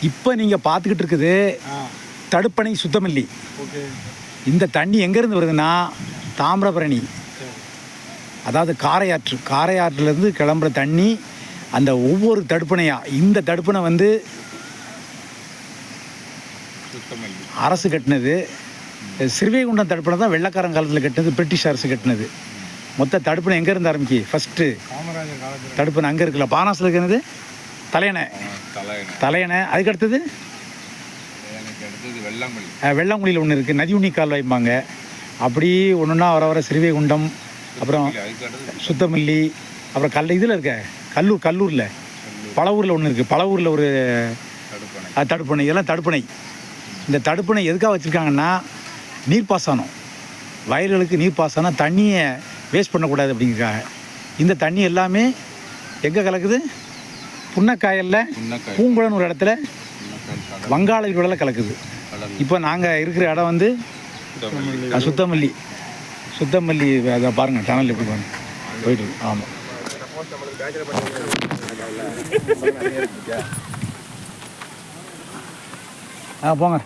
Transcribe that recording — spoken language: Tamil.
இப்போ நீங்கள் பார்த்துக்கிட்டு இருக்குது தடுப்பணை சுத்தமல்லி. இந்த தண்ணி எங்கேருந்து வருதுன்னா தாமிரபரணி, அதாவது காரையாற்றுலேருந்து கிளம்புற தண்ணி. அந்த ஒவ்வொரு தடுப்பணையாக இந்த தடுப்பணை வந்து அரசு கட்டினது. ஸ்ரீவைகுண்டம் தடுப்பணை தான் வெள்ளக்காரன் காலத்தில் கட்டினது, பிரிட்டிஷ் அரசு கட்டினது. மொத்த தடுப்பணை எங்கேருந்து ஆரம்பிக்கி? ஃபஸ்ட்டு தடுப்பணை அங்கே இருக்குல்ல, பானாசில் இருக்கிறது தலையணை. அதுக்கடுத்தது வெள்ளாங்குழியில் ஒன்று இருக்குது, நதி உண்ணி கால்வாய்ப்பாங்க. அப்படி ஒன்றுன்னா வர ஸ்ரீவைகுண்டம், அப்புறம் சுத்தமல்லி, அப்புறம் இதில் இருக்க கல்லூரில் பழவூரில் ஒன்று இருக்குது, பழவூரில் ஒரு தடுப்பணை. இதெல்லாம் தடுப்பணை. இந்த தடுப்பணை எதுக்காக வச்சுருக்காங்கன்னா நீர்ப்பாசனம், வயல்களுக்கு நீர்ப்பாசனம், தண்ணியை வேஸ்ட் பண்ணக்கூடாது அப்படிங்கிறக்காக. இந்த தண்ணி எல்லாமே எங்கே கலக்குது? புன்னக்காயலில் பூங்குளன்னு ஒரு இடத்துல வங்காள விரிகுடாவில் கலக்குது. இப்போ நாங்கள் இருக்கிற இடம் வந்து சுத்தமல்லி. அதை பாருங்கள், டனல் எப்படி பாருங்க போயிட்டு. ஆமாம், போங்க.